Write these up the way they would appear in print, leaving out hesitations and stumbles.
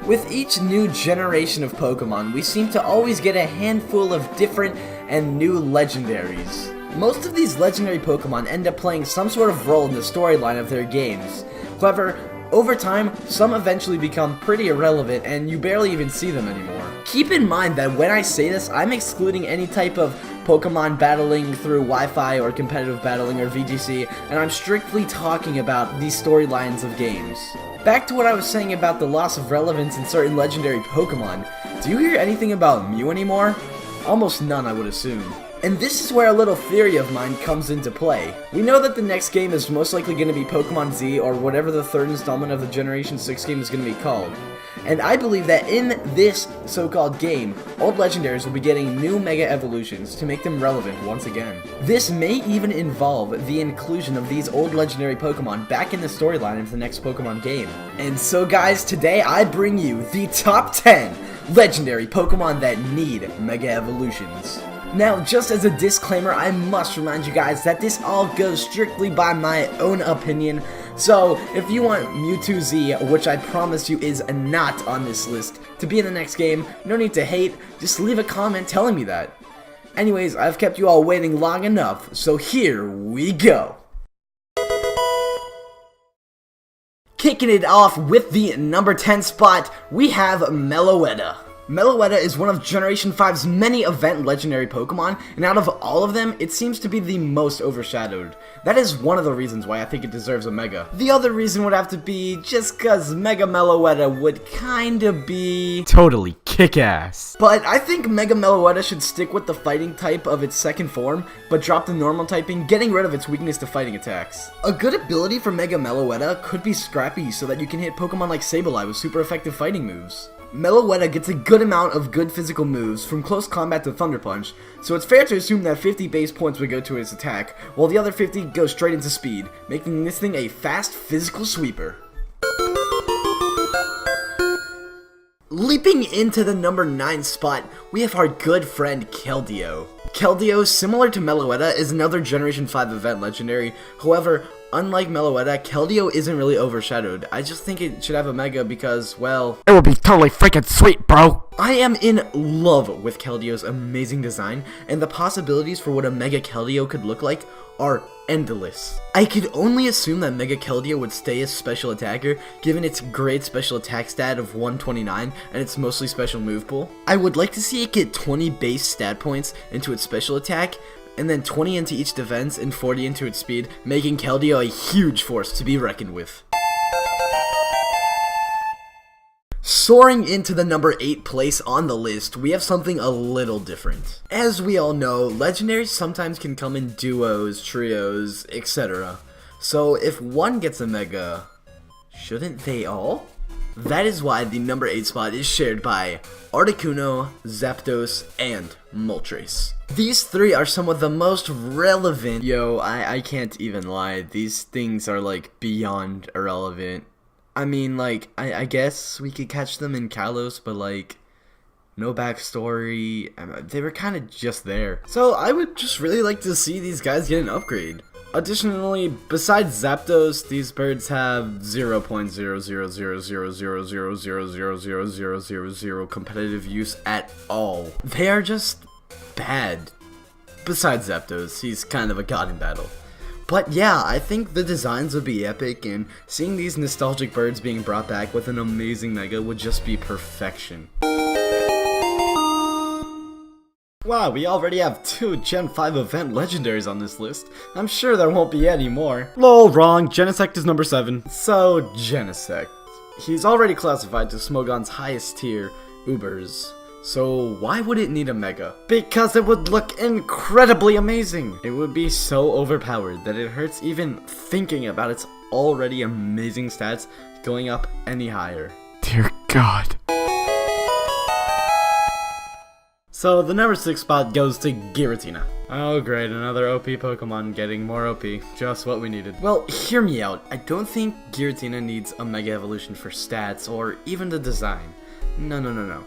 With each new generation of Pokemon, we seem to always get a handful of different and new legendaries. Most of these legendary Pokemon end up playing some sort of role in the storyline of their games. However, over time, some eventually become pretty irrelevant and you barely even see them anymore. Keep in mind that when I say this, I'm excluding any type of Pokemon battling through Wi-Fi or competitive battling or VGC, and I'm strictly talking about these storylines of games. Back to what I was saying about the loss of relevance in certain legendary Pokemon. Do you hear anything about Mew anymore? Almost none, I would assume. And this is where a little theory of mine comes into play. We know that the next game is most likely going to be Pokemon Z, or whatever the third installment of the Generation 6 game is going to be called. And I believe that in this so-called game, old legendaries will be getting new Mega Evolutions to make them relevant once again. This may even involve the inclusion of these old legendary Pokemon back in the storyline of the next Pokemon game. And so guys, today I bring you the top 10 legendary Pokemon that need Mega Evolutions. Now, just as a disclaimer, I must remind you guys that this all goes strictly by my own opinion. So, if you want Mewtwo Z, which I promise you is not on this list, to be in the next game, no need to hate, just leave a comment telling me that. Anyways, I've kept you all waiting long enough, so here we go. Kicking it off with the number 10 spot, we have Meloetta. Meloetta is one of Generation 5's many event legendary Pokemon, and out of all of them, it seems to be the most overshadowed. That is one of the reasons why I think it deserves a Mega. The other reason would have to be just cause Mega Meloetta would kinda be totally kick-ass. But I think Mega Meloetta should stick with the fighting type of its second form, but drop the normal typing, getting rid of its weakness to fighting attacks. A good ability for Mega Meloetta could be Scrappy, so that you can hit Pokemon like Sableye with super effective fighting moves. Meloetta gets a good amount of good physical moves, from close combat to Thunder Punch, so it's fair to assume that 50 base points would go to its attack, while the other 50 go straight into speed, making this thing a fast physical sweeper. Leaping into the number 9 spot, we have our good friend Keldeo. Keldeo, similar to Meloetta, is another Generation 5 event legendary. However, unlike Meloetta, Keldeo isn't really overshadowed. I just think it should have a Mega because, well, it would be totally freaking sweet, bro! I am in love with Keldeo's amazing design, and the possibilities for what a Mega Keldeo could look like are endless. I could only assume that Mega Keldeo would stay as special attacker, given its great special attack stat of 129 and its mostly special move pool. I would like to see it get 20 base stat points into its special attack, and then 20 into each defense and 40 into its speed, making Keldeo a huge force to be reckoned with. Soaring into the number 8 place on the list, we have something a little different. As we all know, legendaries sometimes can come in duos, trios, etc. So if one gets a Mega, shouldn't they all? That is why the number 8 spot is shared by Articuno, Zapdos, and Moltres. These three are some of the most relevant. Yo, I can't even lie. These things are like beyond irrelevant. I mean, like, I guess we could catch them in Kalos, but like, no backstory. They were kind of just there. So I would just really like to see these guys get an upgrade. Additionally, besides Zapdos, these birds have 0.0000000000000 competitive use at all. They are just bad. Besides Zapdos, he's kind of a god in battle. But yeah, I think the designs would be epic, and seeing these nostalgic birds being brought back with an amazing Mega would just be perfection. Wow, we already have 2 Gen 5 event legendaries on this list. I'm sure there won't be any more. Lol, wrong. Genesect is number 7. So, Genesect. He's already classified to Smogon's highest tier, Ubers. So why would it need a Mega? Because it would look incredibly amazing! It would be so overpowered that it hurts even thinking about its already amazing stats going up any higher. Dear God. So the number 6 spot goes to Giratina. Oh great, another OP Pokemon getting more OP. Just what we needed. Well, hear me out. I don't think Giratina needs a Mega Evolution for stats or even the design. No.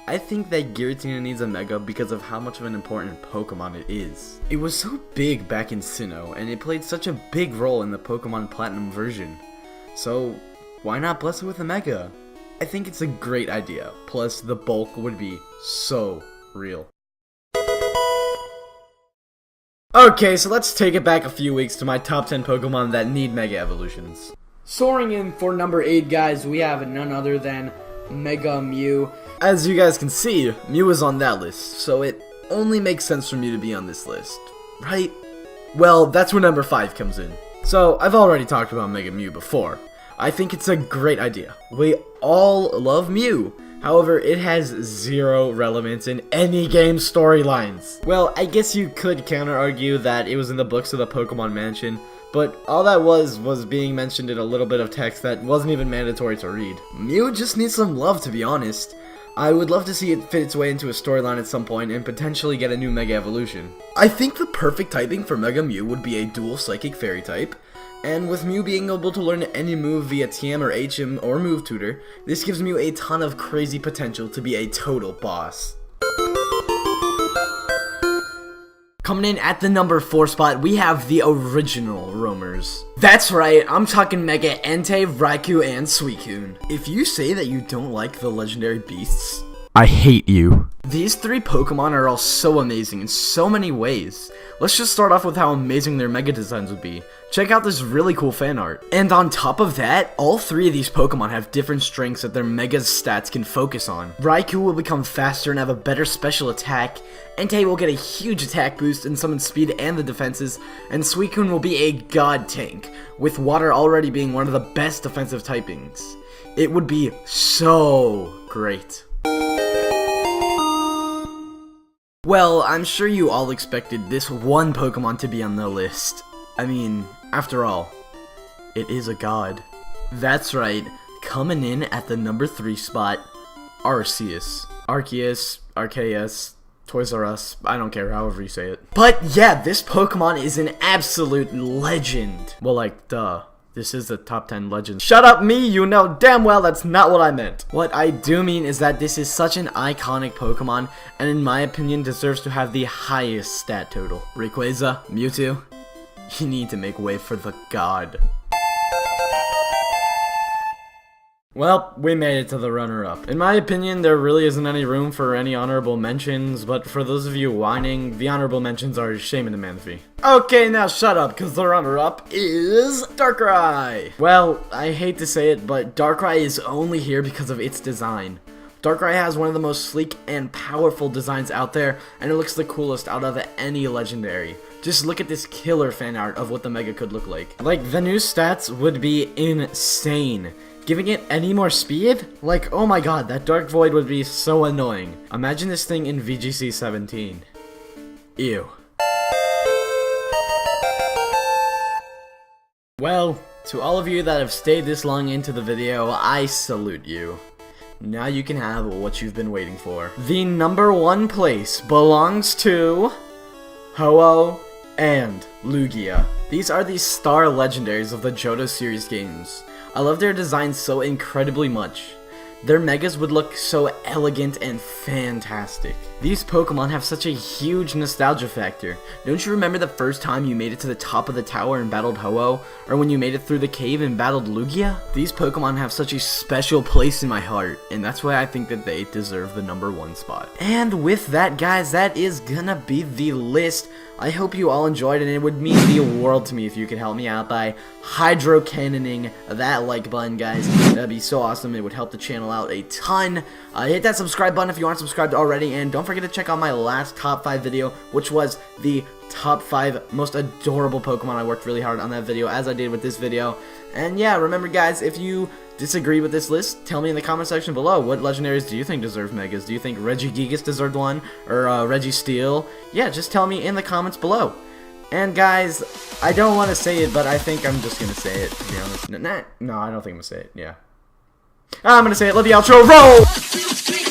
I think that Giratina needs a Mega because of how much of an important Pokemon it is. It was so big back in Sinnoh, and it played such a big role in the Pokemon Platinum version. So, why not bless it with a Mega? I think it's a great idea. Plus, the bulk would be so real. Okay, so let's take it back a few weeks to my top 10 Pokemon that need Mega Evolutions. Soaring in for number 8, guys, we have none other than Mega Mew. As you guys can see, Mew is on that list, so it only makes sense for Mew to be on this list, right? Well, that's where number 5 comes in. So, I've already talked about Mega Mew before. I think it's a great idea. We all love Mew. However, it has zero relevance in any game storylines. Well, I guess you could counter-argue that it was in the books of the Pokemon Mansion, but all that was being mentioned in a little bit of text that wasn't even mandatory to read. Mew just needs some love, to be honest. I would love to see it fit its way into a storyline at some point and potentially get a new Mega Evolution. I think the perfect typing for Mega Mew would be a dual Psychic Fairy type, and with Mew being able to learn any move via TM or HM or Move Tutor, this gives Mew a ton of crazy potential to be a total boss. Coming in at the number 4 spot, we have the original Roamers. That's right, I'm talking Mega Entei, Raikou, and Suicune. If you say that you don't like the legendary beasts, I hate you. these 3 Pokemon are all so amazing in so many ways. Let's just start off with how amazing their Mega designs would be. Check out this really cool fan art. And on top of that, all 3 of these Pokemon have different strengths that their Mega stats can focus on. Raikou will become faster and have a better special attack, Entei will get a huge attack boost in summon speed and the defenses, and Suicune will be a god tank, with water already being one of the best defensive typings. It would be so great. Well, I'm sure you all expected this one Pokemon to be on the list. I mean, after all, it is a god. That's right, coming in at the number 3 spot, Arceus. Arceus, Toys R Us, I don't care, however you say it. But yeah, this Pokemon is an absolute legend. Well, like, duh. This is the top 10 legends. Shut up, me! You know damn well that's not what I meant. What I do mean is that this is such an iconic Pokemon, and in my opinion deserves to have the highest stat total. Rayquaza, Mewtwo, you need to make way for the god. Well, we made it to the runner-up. In my opinion, there really isn't any room for any honorable mentions, but for those of you whining, the honorable mentions are Shaymin and Manaphy. Okay, now shut up, because the runner-up is Darkrai! Well, I hate to say it, but Darkrai is only here because of its design. Darkrai has one of the most sleek and powerful designs out there, and it looks the coolest out of any legendary. Just look at this killer fan art of what the Mega could look like. Like, the new stats would be insane. Giving it any more speed? Like, oh my god, that Dark Void would be so annoying. Imagine this thing in VGC 17. Ew. Well, to all of you that have stayed this long into the video, I salute you. Now you can have what you've been waiting for. The number 1 place belongs to Ho-Oh and Lugia. These are the star legendaries of the Johto series games. I love their designs so incredibly much. Their Megas would look so elegant and fantastic. These Pokemon have such a huge nostalgia factor. Don't you remember the first time you made it to the top of the tower and battled Ho-Oh? Or when you made it through the cave and battled Lugia? These Pokemon have such a special place in my heart, and that's why I think that they deserve the number 1 spot. And with that, guys, that is gonna be the list. I hope you all enjoyed it, and it would mean the world to me if you could help me out by hydro cannoning that like button, guys. That'd be so awesome. It would help the channel out a ton. Hit that subscribe button if you aren't subscribed already, and don't forget to check out my last top 5 video, which was the top 5 most adorable Pokemon. I worked really hard on that video, as I did with this video. And yeah, remember guys, if you disagree with this list, tell me in the comment section below. What legendaries do you think deserve Megas? Do you think Regigigas deserved one? Or Registeel? Yeah, just tell me in the comments below. And guys, I don't want to say it, but I think I'm just going to say it, to be honest. No, I don't think I'm going to say it, yeah. I'm going to say it. Let the outro roll!